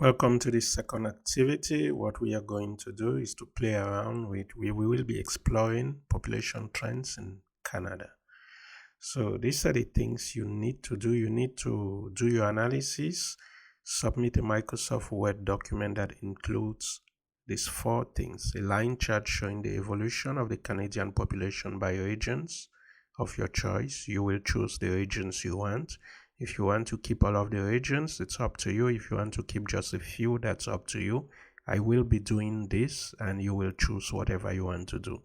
Welcome to this second activity. What we are going to do is to play around with, we will be exploring population trends in Canada. So these are the things you need to do. You need to do your analysis, submit a Microsoft Word document that includes these four things: a line chart showing the evolution of the Canadian population by regions of your choice. You will choose the regions you want. If you want to keep all of the regions, it's up to you. If you want to keep just a few, that's up to you. I will be doing this and you will choose whatever you want to do.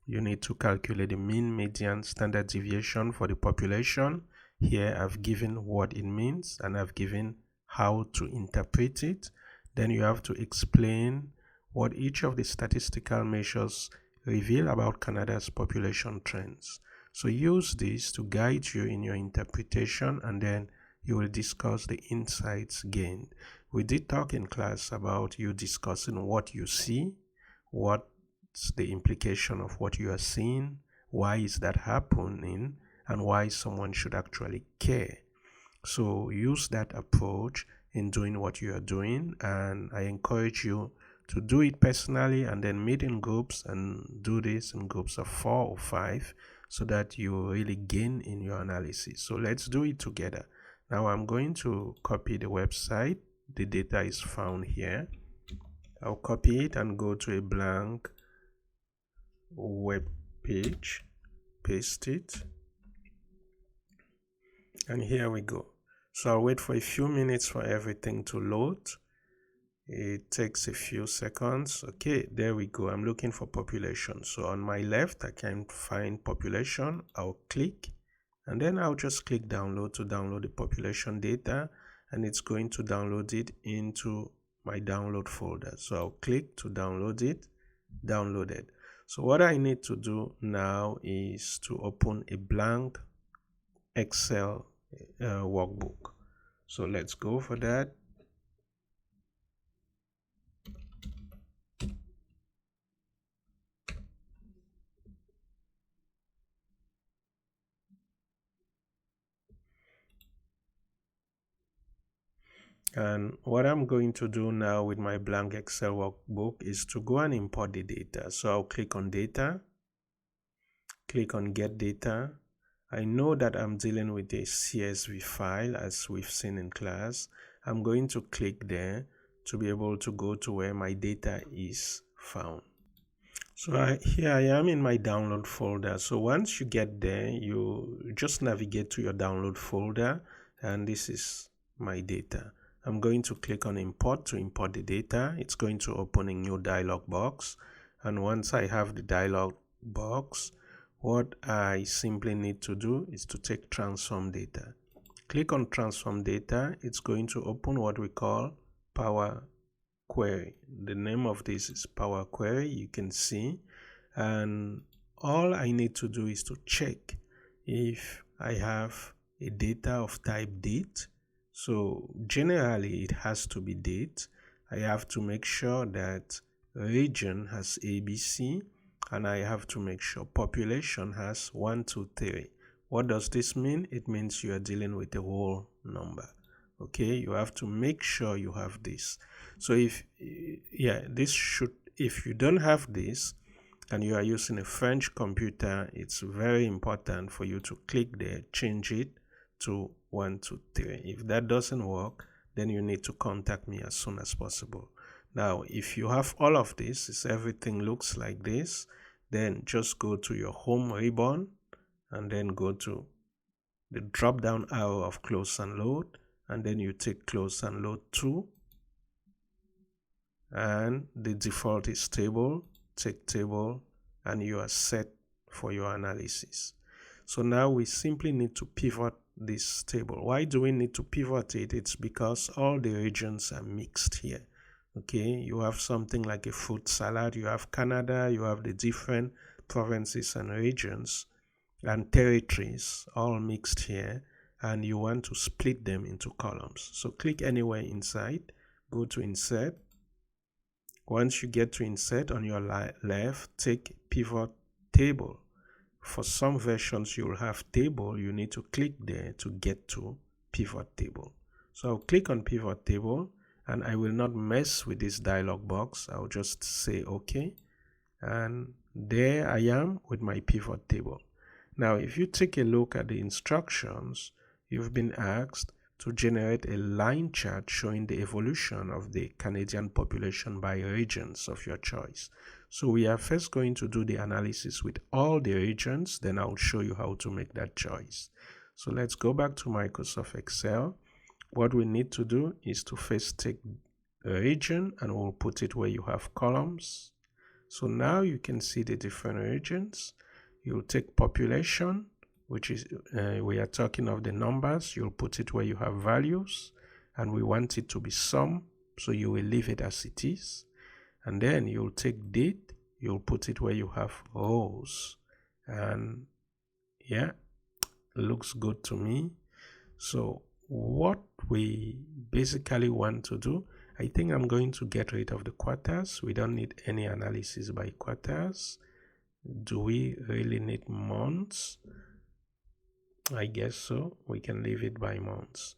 You need to calculate the mean, median, standard deviation for the population. Here I've given what it means and I've given how to interpret it. Then you have to explain what each of the statistical measures reveal about Canada's population trends. So use this to guide you in your interpretation, and then you will discuss the insights gained. We did talk in class about you discussing what you see, what's the implication of what you are seeing, why is that happening, and why someone should actually care. So use that approach in doing what you are doing, and I encourage you to do it personally and then meet in groups and do this in groups of 4 or 5 so that you really gain in your analysis. So let's do it together. Now I'm going to copy the website. The data is found here. I'll copy it and go to a blank web page, paste it, and here we go. So I'll wait for a few minutes for everything to load. It takes a few seconds. Okay, there we go. I'm looking for population. So on my left, I can find population. I'll click and then I'll just click download to download the population data, and it's going to download it into my download folder. So I'll click to download it, downloaded. So what I need to do now is to open a blank Excel workbook. So let's go for that. And what I'm going to do now with my blank Excel workbook is to go and import the data. So I'll click on data, click on get data. I know that I'm dealing with a CSV file as we've seen in class. I'm going to click there to be able to go to where my data is found. So here I am in my download folder. So once you get there, you just navigate to your download folder, and this is my data. I'm going to click on import to import the data. It's going to open a new dialog box, and once I have the dialog box, what I simply need to do is to take transform data. Click on transform data. It's going to open what we call Power Query. The name of this is Power Query, you can see, and all I need to do is to check if I have a data of type date. So generally it has to be date. I have to make sure that region has ABC, and I have to make sure population has 1, 2, 3. What does this mean? It means you are dealing with a whole number. Okay, you have to make sure you have this. So if you don't have this and you are using a French computer, it's very important for you to click there, change it to 1, 2, 3. If that doesn't work, then you need to contact me as soon as possible. Now, if you have all of this, if everything looks like this, then just go to your home ribbon and then go to the drop down arrow of close and load, and then you take close and load 2, and the default is table. Take table and you are set for your analysis. So now we simply need to pivot this table. Why do we need to pivot it? It's because all the regions are mixed here. Okay, you have something like a fruit salad, you have Canada, you have the different provinces and regions and territories all mixed here, and you want to split them into columns. So click anywhere inside, go to insert. Once you get to insert, on your left, take pivot table. For some versions you will have table, you need to click there to get to pivot table. So I'll click on pivot table, and I will not mess with this dialog box. I'll just say OK, and there I am with my pivot table. Now if you take a look at the instructions, you've been asked to generate a line chart showing the evolution of the Canadian population by regions of your choice. So we are first going to do the analysis with all the regions, then I'll show you how to make that choice. So let's go back to Microsoft Excel. What we need to do is to first take a region and we'll put it where you have columns. So now you can see the different regions. You'll take population, which is, we are talking of the numbers. You'll put it where you have values, and we want it to be sum, so you will leave it as it is. And then you'll take date, you'll put it where you have rows, and yeah, looks good to me. So what we basically want to do, I think I'm going to get rid of the quarters. We don't need any analysis by quarters. Do we really need months? I guess so. We can leave it by months.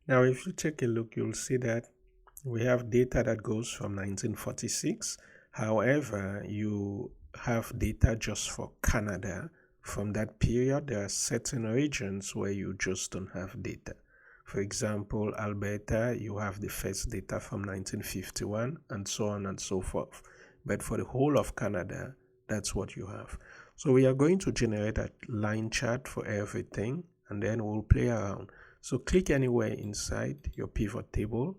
Now if you take a look, you'll see that we have data that goes from 1946. However, you have data just for Canada. From that period, there are certain regions where you just don't have data. For example, Alberta, you have the first data from 1951 and so on and so forth. But for the whole of Canada, that's what you have. So we are going to generate a line chart for everything, and then we'll play around. So click anywhere inside your pivot table.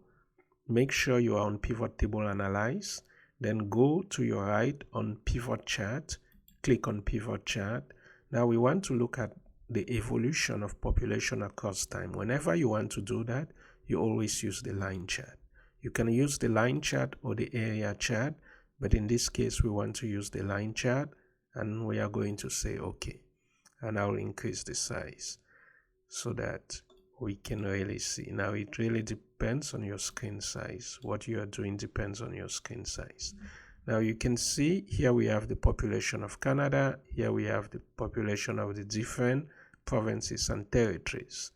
Make sure you are on pivot table analyze. Then go to your right on pivot chart. Click on pivot chart. Now we want to look at the evolution of population across time. Whenever you want to do that, you always use the line chart. You can use the line chart or the area chart, but in this case we want to use the line chart, and we are going to say OK, and I'll increase the size so that we can really see. Now it really depends on your screen size. What you are doing depends on your screen size. Now you can see here we have the population of Canada. Here we have the population of the different provinces and territories.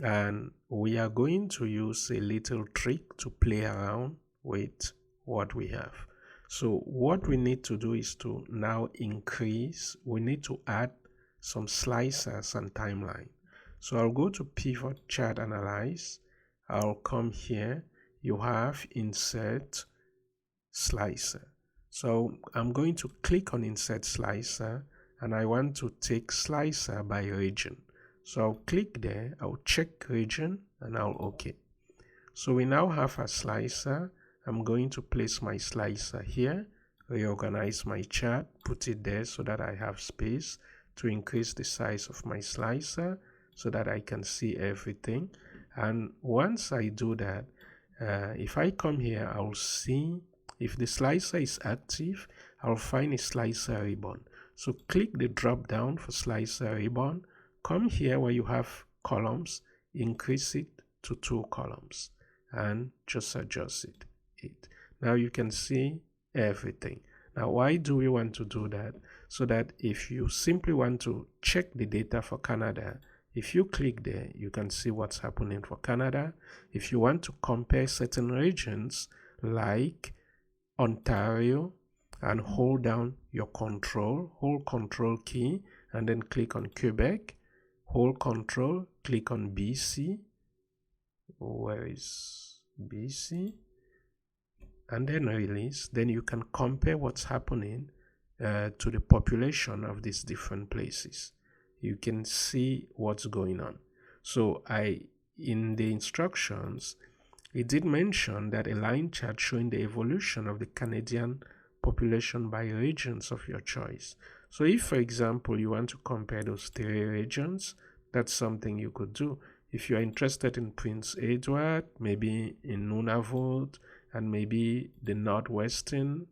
And we are going to use a little trick to play around with what we have. So what we need to do is to now increase. We need to add some slicers and timeline. So I'll go to pivot chart analyze. I'll come here. You have insert slicer. So I'm going to click on insert slicer, and I want to take slicer by region. So I'll click there, I'll check region, and I'll OK. So we now have a slicer. I'm going to place my slicer here, reorganize my chart, put it there so that I have space to increase the size of my slicer so that I can see everything. And once I do that, if I come here, I'll see if the slicer is active, I'll find a slicer ribbon. So click the drop down for slicer ribbon. Come here where you have columns, increase it to 2 columns, and just adjust it. Now you can see everything. Now why do we want to do that? So that if you simply want to check the data for Canada, if you click there, you can see what's happening for Canada. If you want to compare certain regions like Ontario, and hold down your hold control key, and then click on Quebec, hold control, click on BC. Where is BC? And then release. Then you can compare what's happening to the population of these different places. You can see what's going on. So in the instructions, it did mention that a line chart showing the evolution of the Canadian population by regions of your choice. So if, for example, you want to compare those 3 regions, that's something you could do. If you're interested in Prince Edward, maybe in Nunavut, and maybe the Northwestern,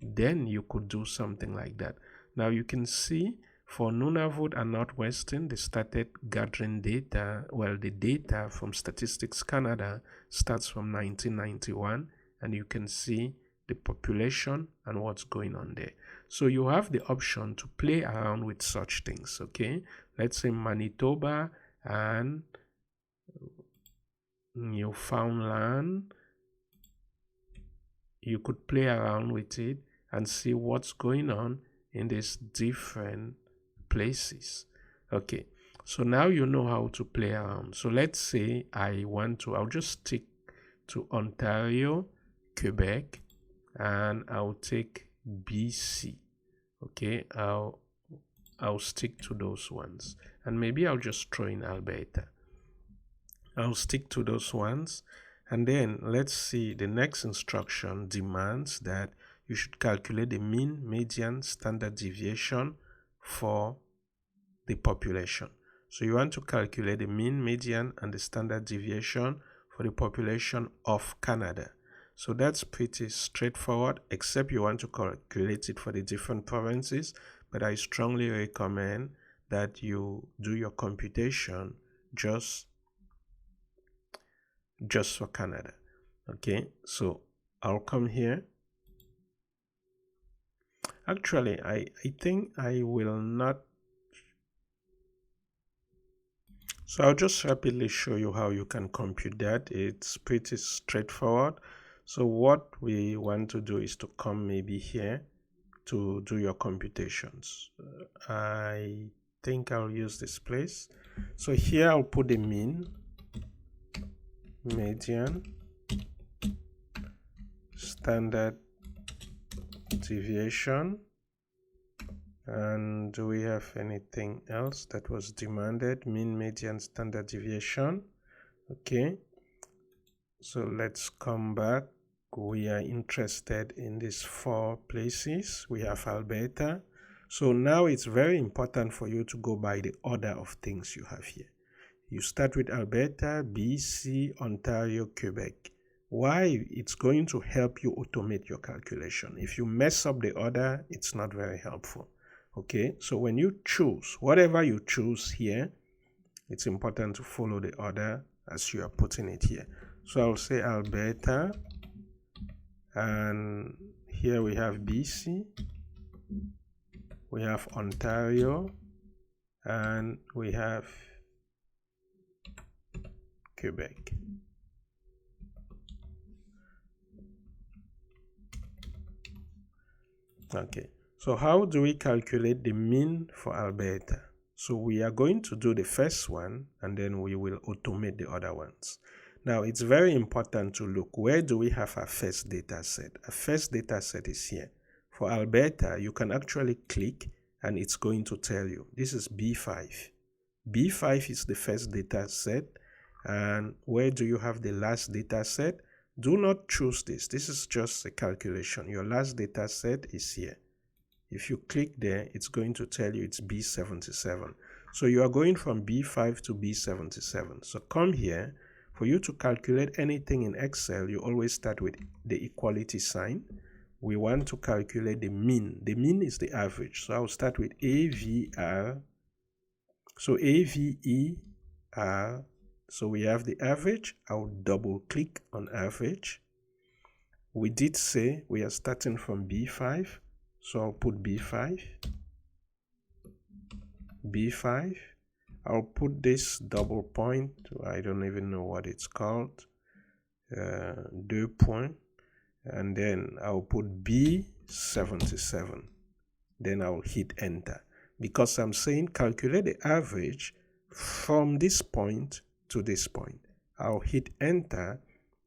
then you could do something like that. Now you can see for Nunavut and Northwestern, they started gathering data. Well, the data from Statistics Canada starts from 1991, and you can see the population and what's going on there. So you have the option to play around with such things, okay? Let's say Manitoba and Newfoundland, you could play around with it and see what's going on in these different places. Okay, so now you know how to play around. So let's say I'll just stick to Ontario, Quebec, and I'll take BC. Okay, I'll stick to those ones, and maybe I'll just throw in Alberta. I'll stick to those ones, and then let's see, the next instruction demands that you should calculate the mean, median, standard deviation for the population. So you want to calculate the mean, median, and the standard deviation for the population of Canada. So that's pretty straightforward, except you want to calculate it for the different provinces, but I strongly recommend that you do your computation just for Canada. Okay, so I'll come here. Actually, I think I will not. So I'll just rapidly show you how you can compute that. It's pretty straightforward. So what we want to do is to come maybe here to do your computations. I think I'll use this place. So here I'll put the mean, median, standard deviation, and do we have anything else that was demanded? Mean, median, standard deviation. Okay, so let's come back. We are interested in these 4 places. We have Alberta. So now it's very important for you to go by the order of things you have here. You start with Alberta, BC, Ontario, Quebec. Why? It's going to help you automate your calculation. If you mess up the order, it's not very helpful. Okay, so when you choose, whatever you choose here, it's important to follow the order as you are putting it here. So I'll say Alberta, and here we have BC, we have Ontario, and we have Quebec. Okay, so how do we calculate the mean for Alberta? So we are going to do the first one, and then we will automate the other ones. Now, it's very important to look, where do we have our first data set? Our first data set is here. For Alberta, you can actually click, and it's going to tell you. This is B5. B5 is the first data set. And where do you have the last data set? Do not choose this. This is just a calculation. Your last data set is here. If you click there, it's going to tell you it's B77. So you are going from B5 to B77. So come here. For you to calculate anything in Excel, you always start with the equality sign. We want to calculate the mean. The mean is the average. So I'll start with AVR. So AVER. So we have the average. I'll double click on average. We did say we are starting from B5. So I'll put B5. B5. I'll put this double point. I don't even know what it's called. 2 points. And then I'll put B77. Then I'll hit enter. Because I'm saying calculate the average from this point to this point. I'll hit enter,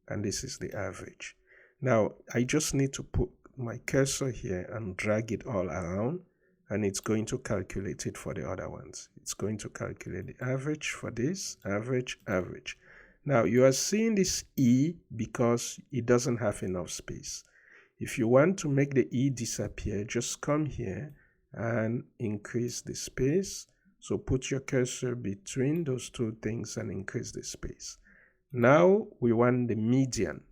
and this is the average. Now I just need to put my cursor here and drag it all around, and it's going to calculate it for the other ones. It's going to calculate the average for this, average, average. Now you are seeing this E because it doesn't have enough space. If you want to make the E disappear, just come here and increase the space. So put your cursor between those 2 things and increase the space. Now we want the median.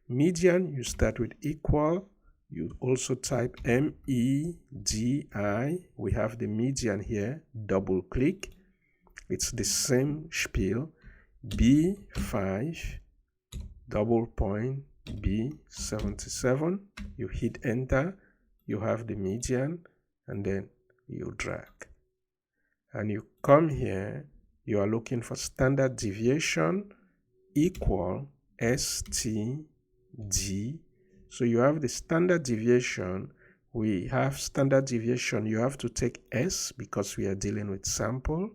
Median, you start with equal. You also type MEDI. We have the median here. Double click. It's the same spiel. B5, double point, B77. You hit enter. You have the median, and then you drag. And you come here, you are looking for standard deviation. equal STD. So you have the standard deviation. We have standard deviation. You have to take S because we are dealing with sample.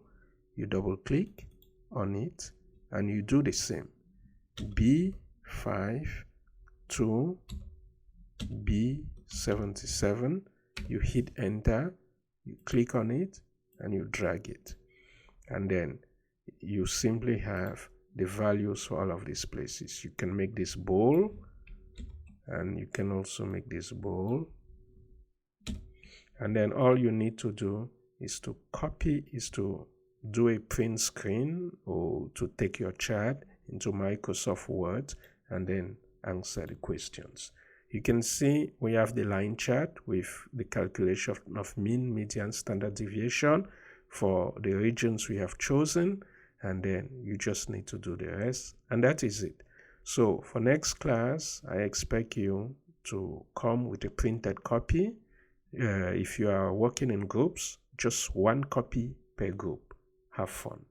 You double click on it and you do the same. B5 to B77. You hit enter, you click on it and you drag it. And then you simply have the values for all of these places. You can make this bold and you can also make this bold. And then all you need to do is to do a print screen or to take your chart into Microsoft Word and then answer the questions. You can see we have the line chart with the calculation of mean, median, standard deviation for the regions we have chosen, and then you just need to do the rest, and that is it. So for next class, I expect you to come with a printed copy. If you are working in groups, just one copy per group. Have fun.